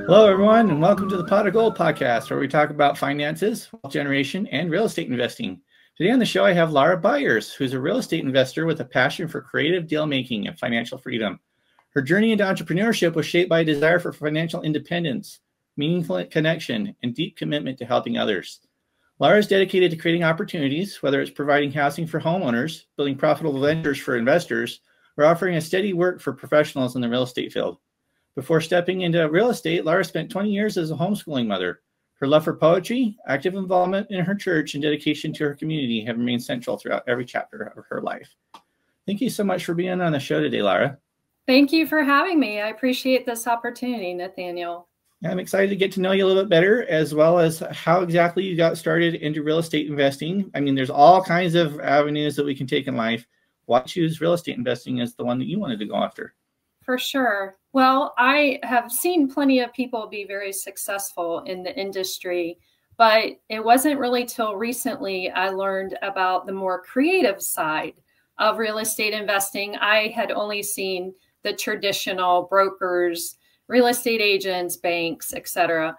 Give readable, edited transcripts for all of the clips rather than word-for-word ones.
Hello, everyone, and welcome to the Pot of Gold podcast, where we talk about finances, wealth generation, and real estate investing. Today on the show, I have Laura Byers, who's a real estate investor with a passion for creative deal making and financial freedom. Her journey into entrepreneurship was shaped by a desire for financial independence, meaningful connection, and deep commitment to helping others. Laura is dedicated to creating opportunities, whether it's providing housing for homeowners, building profitable ventures for investors, or offering a steady work for professionals in the real estate field. Before stepping into real estate, Laura spent 20 years as a homeschooling mother. Her love for poetry, active involvement in her church, and dedication to her community have remained central throughout every chapter of her life. Thank you so much for being on the show today, Laura. Thank you for having me. I appreciate this opportunity, Nathanael. I'm excited to get to know you a little bit better, as well as how exactly you got started into real estate investing. I mean, there's all kinds of avenues that we can take in life. Why choose real estate investing as the one that you wanted to go after? For sure. Well, I have seen plenty of people be very successful in the industry, but it wasn't really till recently I learned about the more creative side of real estate investing. I had only seen the traditional brokers, real estate agents, banks, etc.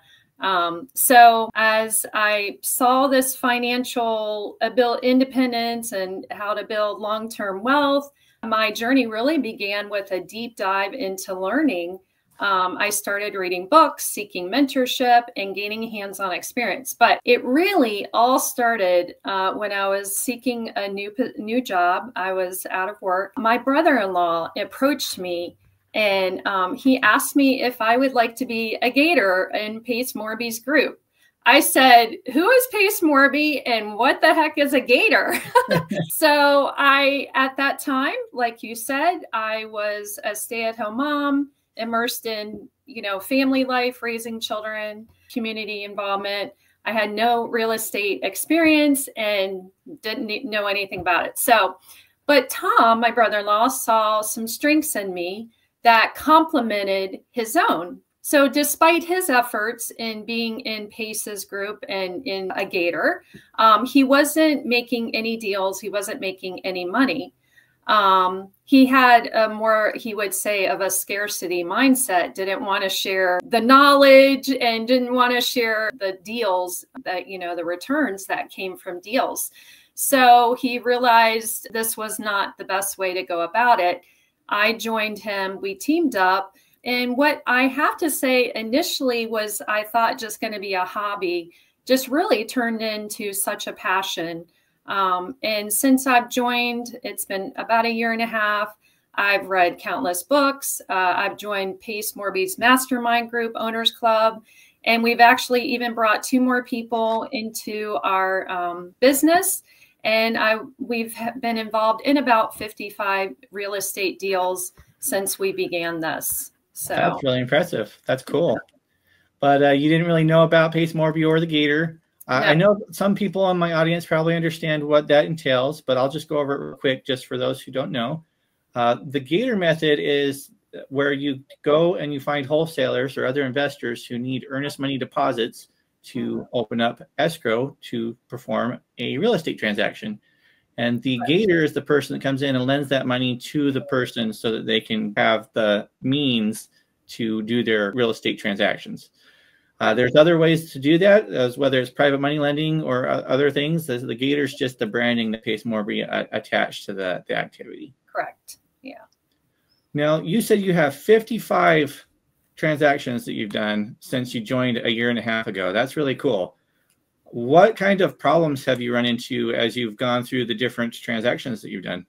So as I saw this financial independence and how to build long-term wealth, my journey really began with a deep dive into learning. I started reading books, seeking mentorship, and gaining hands-on experience. But it really all started when I was seeking a new job. I was out of work. My brother-in-law approached me, and he asked me if I would like to be a Gator in Pace Morby's group. I said, who is Pace Morby and what the heck is a Gator? So at that time, like you said, I was a stay-at-home mom, immersed in, family life, raising children, community involvement. I had no real estate experience and didn't know anything about it. But Tom, my brother-in-law, saw some strengths in me that complemented his own. So despite his efforts in being in Pace's group and in a Gator, he wasn't making any deals. He wasn't making any money. He had a more, he would say, of a scarcity mindset, didn't want to share the knowledge and didn't want to share the deals that, the returns that came from deals. So he realized this was not the best way to go about it. I joined him, we teamed up. And what I have to say initially was I thought just going to be a hobby, just really turned into such a passion. And since I've joined, it's been about 1.5 years. I've read countless books. I've joined Pace Morby's Mastermind Group Owners Club. And we've actually even brought 2 more people into our business. And we've been involved in about 55 real estate deals since we began this. So that's really impressive. That's cool. But you didn't really know about Pace Morby or the Gator. No. I know some people in my audience probably understand what that entails, but I'll just go over it real quick just for those who don't know. The Gator method is where you go and you find wholesalers or other investors who need earnest money deposits to open up escrow to perform a real estate transaction. And the Gator is the person that comes in and lends that money to the person so that they can have the means to do their real estate transactions. There's other ways to do that, as whether it's private money lending or other things. The Gator is just the branding that Pace Morby attached to the activity. Correct. Yeah. Now, you said you have 55 transactions that you've done since you joined 1.5 years ago. That's really cool. What kind of problems have you run into as you've gone through the different transactions that you've done?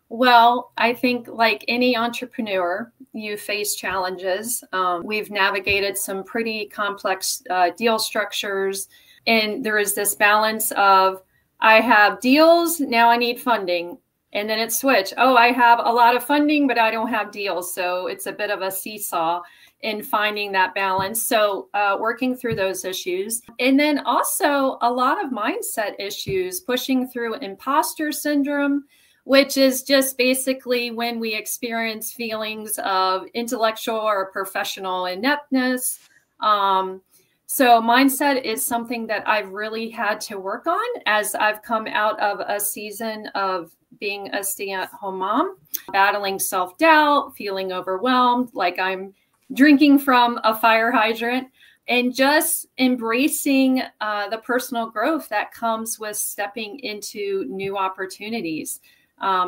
Well, I think like any entrepreneur, you face challenges. We've navigated some pretty complex deal structures. And there is this balance of, I have deals, now I need funding. And then it's switch. Oh, I have a lot of funding, but I don't have deals. So it's a bit of a seesaw in finding that balance. So working through those issues. And then also a lot of mindset issues, pushing through imposter syndrome, which is just basically when we experience feelings of intellectual or professional ineptness. So mindset is something that I've really had to work on as I've come out of a season of being a stay-at-home mom, battling self-doubt, feeling overwhelmed, like I'm drinking from a fire hydrant, and just embracing the personal growth that comes with stepping into new opportunities.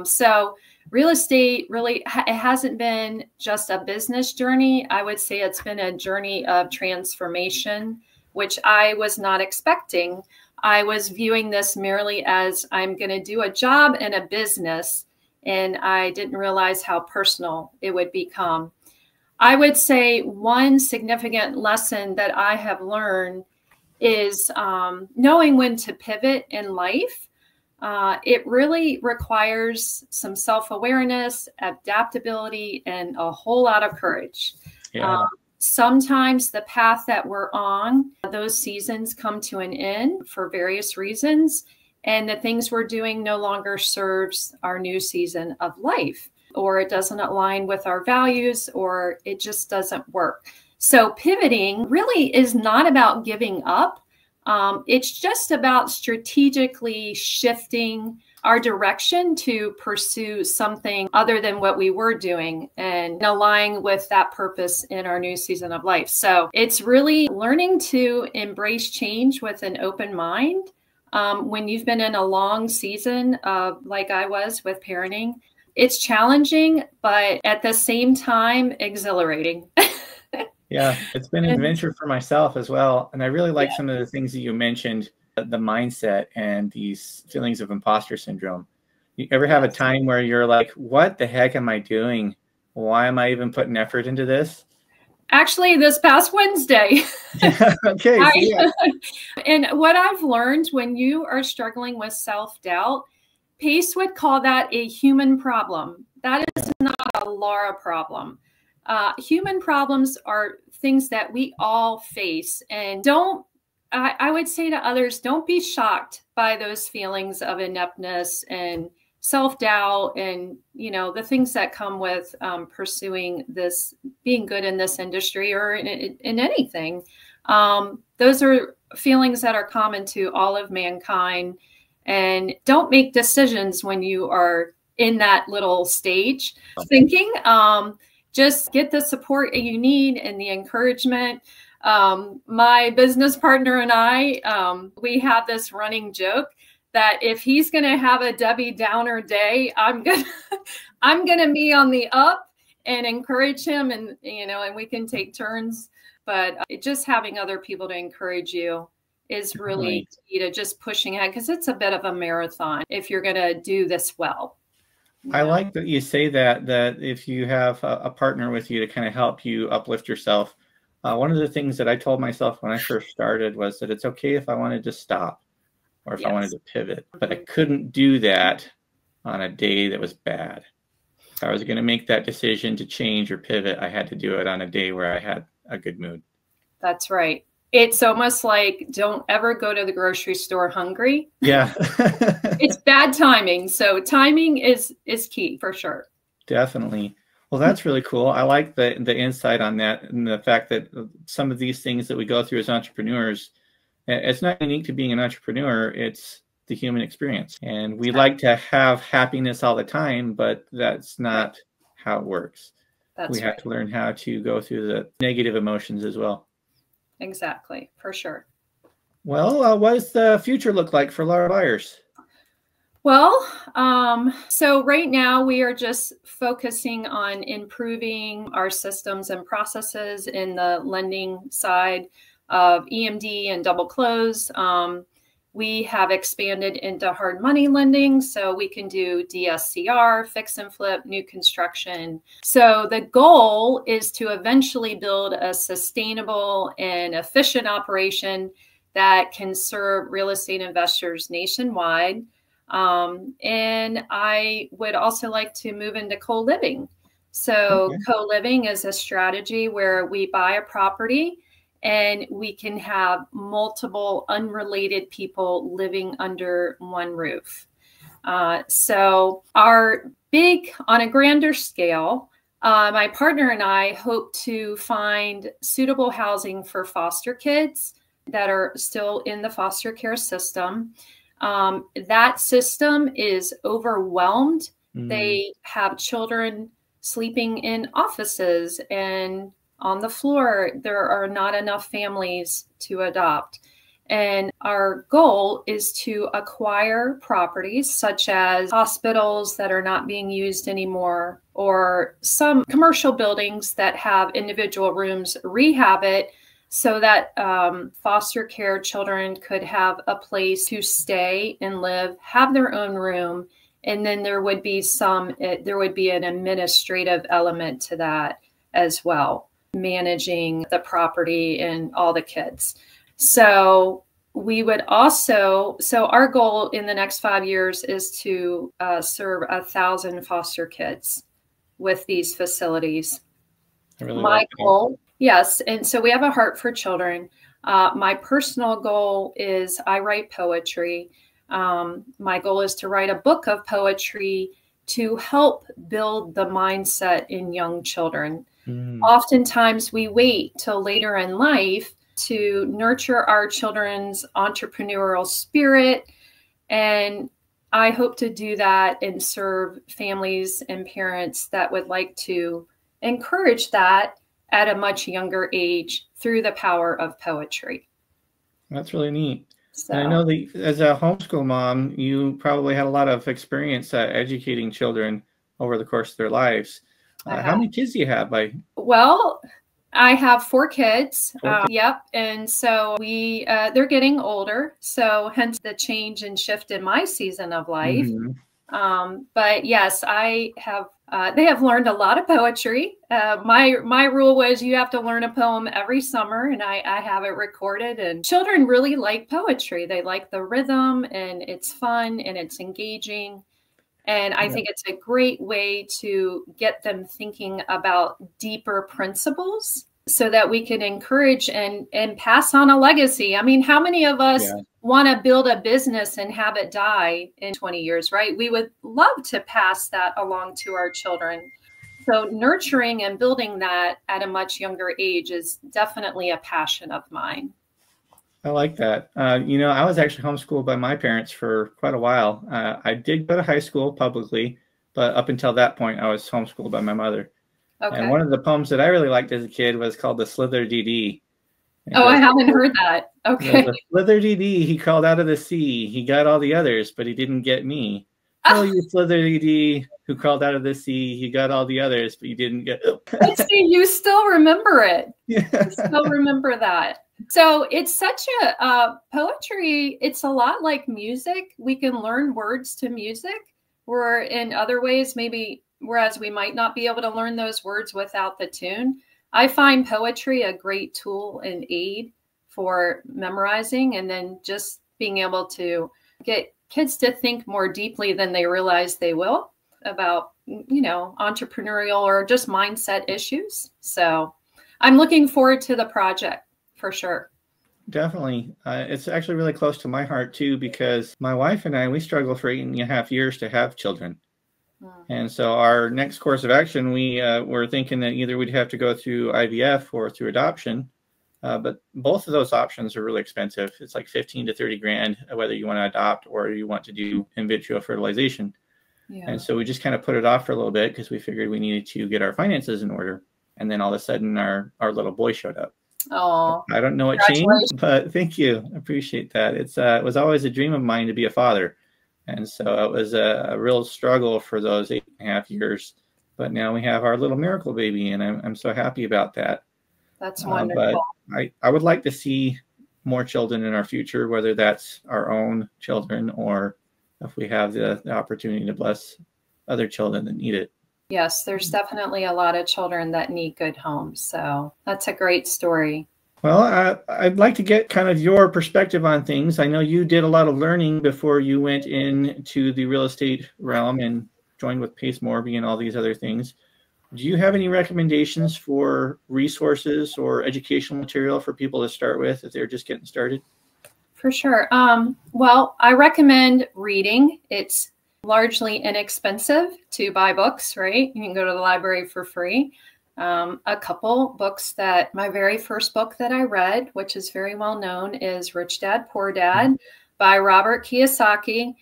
So real estate really, it hasn't been just a business journey. I would say it's been a journey of transformation, which I was not expecting. I was viewing this merely as I'm going to do a job and a business, and I didn't realize how personal it would become. I would say one significant lesson that I have learned is knowing when to pivot in life. It really requires some self-awareness, adaptability, and a whole lot of courage. Yeah. Sometimes the path that we're on, those seasons come to an end for various reasons, and the things we're doing no longer serves our new season of life, or it doesn't align with our values, or it just doesn't work. So pivoting really is not about giving up. It's just about strategically shifting our direction to pursue something other than what we were doing and align with that purpose in our new season of life. So it's really learning to embrace change with an open mind. When you've been in a long season of, like I was with parenting, it's challenging, but at the same time, exhilarating. Yeah, it's been an adventure for myself as well. And I really like some of the things that you mentioned, the mindset and these feelings of imposter syndrome. You ever have a time where you're like, what the heck am I doing? Why am I even putting effort into this? Actually, this past Wednesday. Okay. And what I've learned, when you are struggling with self-doubt, Pace would call that a human problem. That is not a Laura problem. Human problems are things that we all face, and I would say to others, don't be shocked by those feelings of ineptness and self-doubt and, the things that come with pursuing this, being good in this industry or in anything. Those are feelings that are common to all of mankind, and don't make decisions when you are in that little stage thinking. Just get the support you need and the encouragement. My business partner and I, we have this running joke that if he's going to have a Debbie Downer day, I'm gonna be on the up and encourage him, and and we can take turns. But just having other people to encourage you is really key to just pushing ahead, because it's a bit of a marathon if you're going to do this well. I like that you say that if you have a partner with you to kind of help you uplift yourself. One of the things that I told myself when I first started was that it's okay if I wanted to stop or if I wanted to pivot, but I couldn't do that on a day that was bad. If I was going to make that decision to change or pivot, I had to do it on a day where I had a good mood. That's right. It's almost like, don't ever go to the grocery store hungry. Yeah. It's bad timing. So timing is key for sure. Definitely. Well, that's really cool. I like the insight on that, and the fact that some of these things that we go through as entrepreneurs, it's not unique to being an entrepreneur. It's the human experience. And we like to have happiness all the time, but that's not how it works. We have to learn how to go through the negative emotions as well. Exactly, for sure. Well, what does the future look like for Laura Byers? Well, so right now we are just focusing on improving our systems and processes in the lending side of EMD and double close. We have expanded into hard money lending, so we can do DSCR, fix and flip, new construction. So the goal is to eventually build a sustainable and efficient operation that can serve real estate investors nationwide. And I would also like to move into co-living. So co-living is a strategy where we buy a property and we can have multiple unrelated people living under one roof. So our big, on a grander scale, my partner and I hope to find suitable housing for foster kids that are still in the foster care system. That system is overwhelmed. Mm. They have children sleeping in offices and on the floor. There are not enough families to adopt. And our goal is to acquire properties such as hospitals that are not being used anymore, or some commercial buildings that have individual rooms, rehab it so that foster care children could have a place to stay and live, have their own room. And then there would be an administrative element to that as well, managing the property and all the kids. So we would also, so our goal in the next 5 years is to serve 1,000 foster kids with these facilities. Really my goal, yes. And so we have a heart for children. My personal goal is I write poetry. My goal is to write a book of poetry to help build the mindset in young children. Oftentimes we wait till later in life to nurture our children's entrepreneurial spirit. And I hope to do that and serve families and parents that would like to encourage that at a much younger age through the power of poetry. That's really neat. So, and I know that as a homeschool mom, you probably had a lot of experience educating children over the course of their lives. How many kids do you have? Well, I have 4 kids. Yep. And so they're getting older. So hence the change and shift in my season of life. But yes, I have, they have learned a lot of poetry. My rule was you have to learn a poem every summer, and I have it recorded. And children really like poetry. They like the rhythm, and it's fun and it's engaging. And I think it's a great way to get them thinking about deeper principles so that we can encourage and pass on a legacy. I mean, how many of us want to build a business and have it die in 20 years, right? We would love to pass that along to our children. So nurturing and building that at a much younger age is definitely a passion of mine. I like that. You know, I was actually homeschooled by my parents for quite a while. I did go to high school publicly, but up until that point, I was homeschooled by my mother. Okay. And one of the poems that I really liked as a kid was called the Slither DD. Oh, I haven't heard that. Okay. The Slither DD, he crawled out of the sea. He got all the others, but he didn't get me. Oh, you Slither DD who crawled out of the sea. He got all the others, but you didn't get. Let's see, you still remember it. Yeah. You still remember that. So it's such a poetry. It's a lot like music. We can learn words to music, or in other ways, maybe, whereas we might not be able to learn those words without the tune. I find poetry a great tool and aid for memorizing, and then just being able to get kids to think more deeply than they realize they will about, you know, entrepreneurial or just mindset issues. So I'm looking forward to the project. For sure. Definitely. It's actually really close to my heart too, because my wife and I, we struggled for 8.5 years to have children. And so our next course of action, we were thinking that either we'd have to go through IVF or through adoption. But both of those options are really expensive. It's like 15 to 30 grand, whether you want to adopt or you want to do in vitro fertilization. And so we just kind of put it off for a little bit because we figured we needed to get our finances in order. And then all of a sudden our little boy showed up. Oh, I don't know what changed, but thank you. I appreciate that. It was always a dream of mine to be a father. And so it was a real struggle for those 8.5 years. But now we have our little miracle baby, and I'm so happy about that. That's wonderful. But I would like to see more children in our future, whether that's our own children or if we have the opportunity to bless other children that need it. Yes, there's definitely a lot of children that need good homes. So that's a great story. Well, I'd like to get kind of your perspective on things. I know you did a lot of learning before you went into the real estate realm and joined with Pace Morby and all these other things. Do you have any recommendations for resources or educational material for people to start with if they're just getting started? For sure. Well, I recommend reading. It's largely inexpensive to buy books, right? You can go to the library for free. A couple books my very first book that I read, which is very well known, is Rich Dad, Poor Dad by Robert Kiyosaki.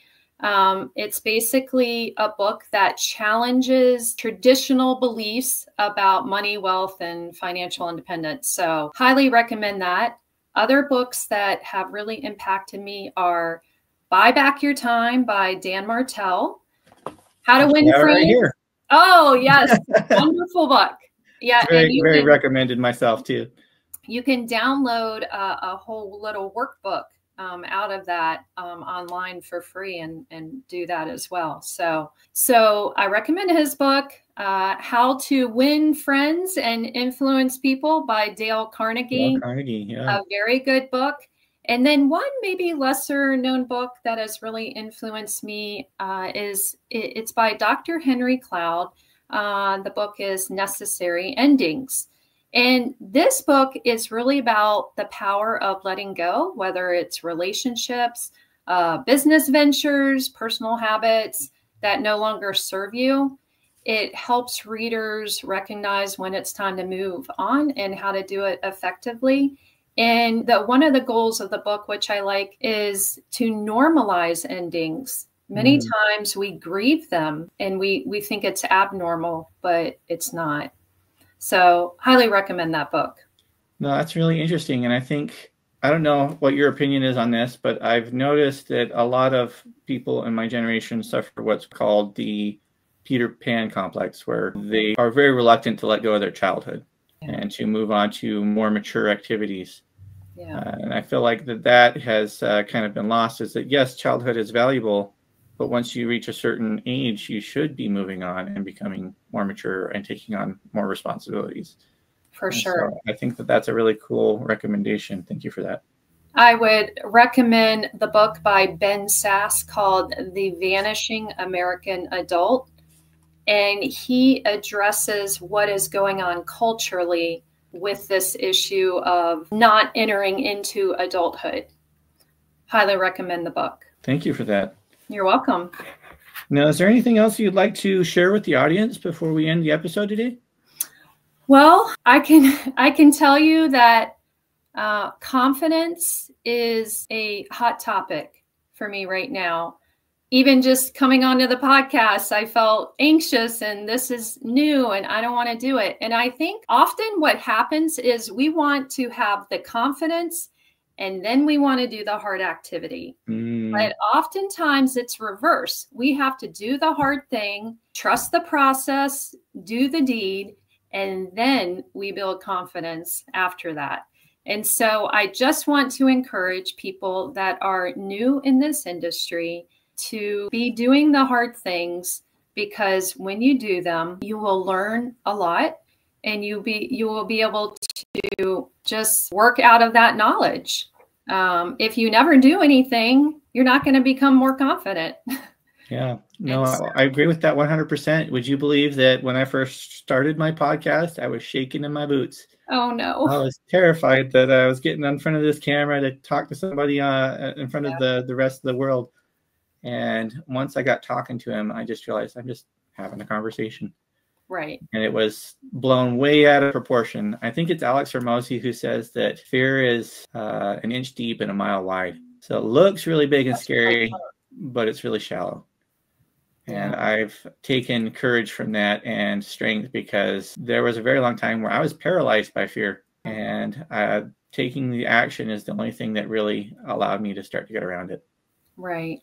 It's basically a book that challenges traditional beliefs about money, wealth, and financial independence. So highly recommend that. Other books that have really impacted me are Buy Back Your Time by Dan Martell. How to Win Friends. Right here. Oh, yes. Wonderful book. Yeah. Very recommended myself too. You can download a whole little workbook out of that online for free and do that as well. So I recommend his book, How to Win Friends and Influence People by Dale Carnegie. Dale Carnegie, yeah. A very good book. And then one maybe lesser known book that has really influenced me it's by Dr. Henry Cloud. The book is Necessary Endings. And this book is really about the power of letting go, whether it's relationships, business ventures, personal habits that no longer serve you. It helps readers recognize when it's time to move on and how to do it effectively. And one of the goals of the book, which I like, is to normalize endings. Many times we grieve them and we think it's abnormal, but it's not. So highly recommend that book. No, that's really interesting. And I think, I don't know what your opinion is on this, but I've noticed that a lot of people in my generation suffer what's called the Peter Pan complex, where they are very reluctant to let go of their childhood and to move on to more mature activities. Yeah. And I feel like that has kind of been lost, is that yes, childhood is valuable, but once you reach a certain age, you should be moving on and becoming more mature and taking on more responsibilities. For sure. So I think that's a really cool recommendation. Thank you for that. I would recommend the book by Ben Sass called The Vanishing American Adult. And he addresses what is going on culturally with this issue of not entering into adulthood. Highly recommend the book. Thank you for that. You're welcome. Now, is there anything else you'd like to share with the audience before we end the episode today? Well, I can tell you that confidence is a hot topic for me right now. Even just coming onto the podcast, I felt anxious and this is new and I don't want to do it. And I think often what happens is we want to have the confidence and then we want to do the hard activity. But oftentimes it's reverse. We have to do the hard thing, trust the process, do the deed, and then we build confidence after that. And so I just want to encourage people that are new in this industry to be doing the hard things, because when you do them, you will learn a lot and you will be able to just work out of that knowledge. If you never do anything, you're not going to become more confident. Yeah, no, I agree with that 100%. Would you believe that when I first started my podcast, I was shaking in my boots? Oh, no. I was terrified that I was getting in front of this camera to talk to somebody in front of the rest of the world. And once I got talking to him, I just realized I'm just having a conversation. Right. And it was blown way out of proportion. I think it's Alex Hormozi who says that fear is an inch deep and a mile wide. So it looks really big and scary, but it's really shallow. And I've taken courage from that and strength, because there was a very long time where I was paralyzed by fear. And taking the action is the only thing that really allowed me to start to get around it. Right.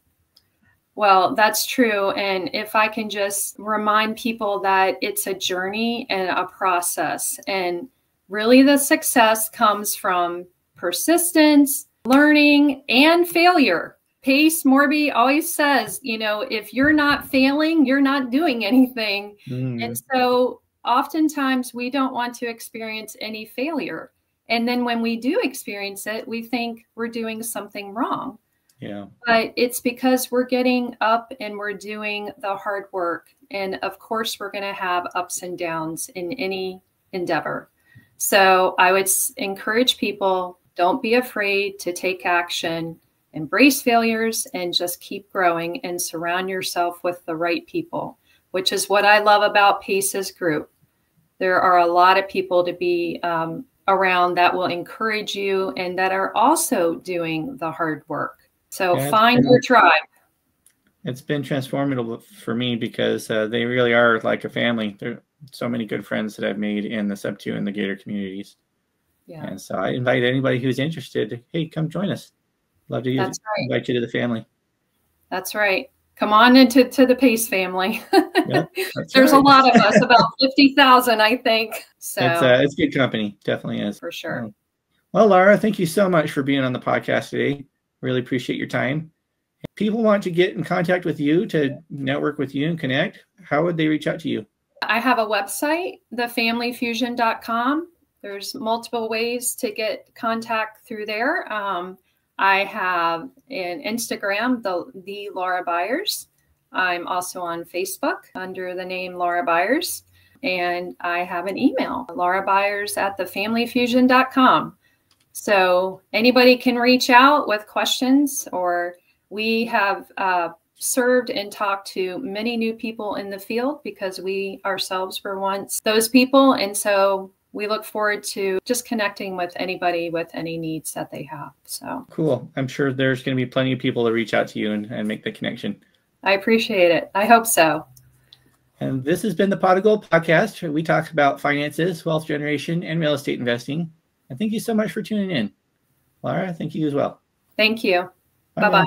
Well, that's true. And if I can just remind people that it's a journey and a process, and really the success comes from persistence, learning, and failure. Pace Morby always says, if you're not failing, you're not doing anything. And so oftentimes we don't want to experience any failure. And then when we do experience it, we think we're doing something wrong. Yeah. But it's because we're getting up and we're doing the hard work. And of course, we're going to have ups and downs in any endeavor. So I would encourage people, don't be afraid to take action, embrace failures, and just keep growing and surround yourself with the right people, which is what I love about Pace's group. There are a lot of people to be around that will encourage you and that are also doing the hard work. So find your tribe. It's been transformative for me because they really are like a family. There are so many good friends that I've made in the Sub2 and the Gator communities. Yeah. And so I invite anybody who's interested, hey, come join us. Love to invite you to the family. That's right. Come on into the PACE family. Yep, there's a lot of us, about 50,000, I think. So it's good company. Definitely is. For sure. Well, Laura, thank you so much for being on the podcast today. Really appreciate your time. If people want to get in contact with you, to network with you and connect, how would they reach out to you? I have a website, thefamilyfusion.com. There's multiple ways to get contact through there. I have an Instagram, the Laura Byers. I'm also on Facebook under the name Laura Byers. And I have an email, laurabyers@thefamilyfusion.com. So anybody can reach out with questions, or we have served and talked to many new people in the field because we ourselves were once those people. And so we look forward to just connecting with anybody with any needs that they have. So cool. I'm sure there's going to be plenty of people to reach out to you and make the connection. I appreciate it. I hope so. And this has been the Pot of Gold podcast. We talk about finances, wealth generation, and real estate investing. And thank you so much for tuning in. Laura, thank you as well. Thank you. Bye-bye.